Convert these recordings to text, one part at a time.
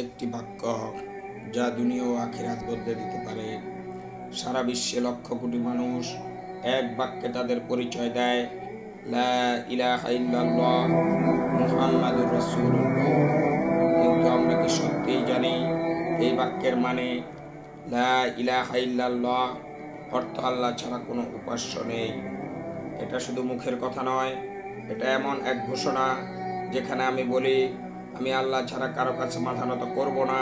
একটি বাক্য যা দুনিয়া ও আখিরাত বদলে দিতে পারে। সারা বিশ্বে লক্ষ কোটি মানুষ এক বাক্যে তাদের পরিচয় দেয়, লা ইলাহা ইল্লাল্লাহ মুহাম্মাদুর রাসূলুল্লাহ। কিন্তু আমরা কি সত্যিই জানি এই বাক্যের মানে? লা ইলাহা ইল্লাল্লাহ অর্থ আল্লাহ ছাড়া কোনো উপাস্য নেই। এটা শুধু মুখের কথা নয়, এটা এমন এক ঘোষণা যেখানে আমি বলি, আমি আল্লাহ ছাড়া কারো কাছে মাথা নত করব না।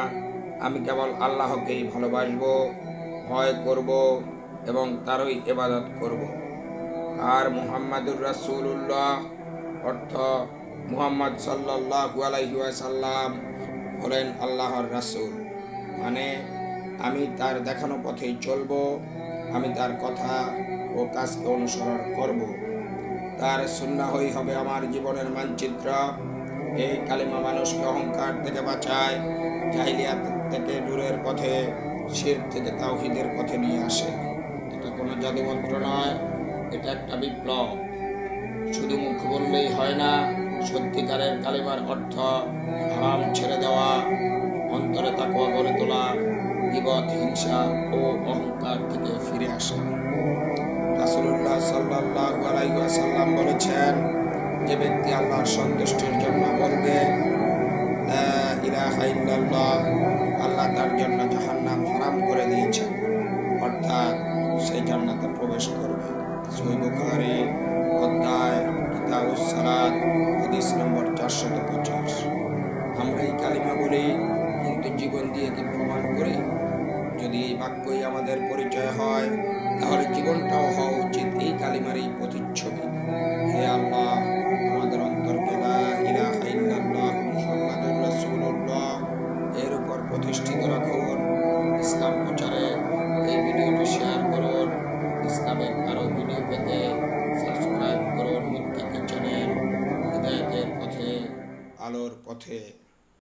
আমি কেবল আল্লাহকেই ভালোবাসব, ভয় করব এবং তারই ইবাদত করব। আর মুহাম্মাদুর রাসূলুল্লাহ অর্থ মুহাম্মদ সাল্লাল্লাহু আলাইহি ওয়াসাল্লাম হলেন আল্লাহর রাসূল। মানে আমি তার দেখানো পথেই চলব, আমি তার কথা ও কাজকে অনুসরণ করব। তার সুন্নাহই হবে আমার জীবনের মানচিত্র। এই কালিমা মানুষকে অহংকার থেকে বাঁচায়, জাহিলিয়াত থেকে নূরের পথে, শিরক থেকে তাওহীদের পথে নিয়ে আসে। এটা কোনো জাদুমন্ত্র নয়, এটা একটা বিপ্লব। শুধু মুখ বললেই হয় না, সত্যিকারের কালিমার অর্থ হারাম ছেড়ে দেওয়া, অন্তরে তাকওয়া গড়ে তোলা, গীবত, হিংসা ও অহংকার থেকে ফিরে আসা। রাসূলুল্লাহ সাল্লাল্লাহু আলাইহি ওয়াসাল্লাম বলেছেন, যে ব্যক্তি আল্লাহর সন্তুষ্টির জন্য বলবে লা ইলাহা ইল্লাল্লাহ, আল্লাহ তার জন্য জাহান্নাম হারাম করে দিয়েছেন, অর্থাৎ সে জান্নাতে প্রবেশ করবে। সহিহ বুখারী অধ্যায় কিতাবুস সালাত হাদিস নম্বর 450। আমরা এই কালিমা বলি, কিন্তু জীবন দিয়ে কি প্রমাণ করি? যদি এই বাক্যই আমাদের পরিচয় হয়, তাহলে জীবনটাও হওয়া উচিত এই কালিমারই প্রতিচ্ছবি। হে আল্লাহ, আমাদের অন্তরকে লা ইলাহা ইল্লাল্লাহ মুহাম্মাদুর রাসূলুল্লাহ এর উপর প্রতিষ্ঠিত রাখুন। ইসলাম প্রচারে এই ভিডিওটি শেয়ার করুন। ইসলামের আরও ভিডিও পেতে সাবস্ক্রাইব করুন মুত্তাকি চ্যানেল। হিদায়াতের পথে, আলোর পথে।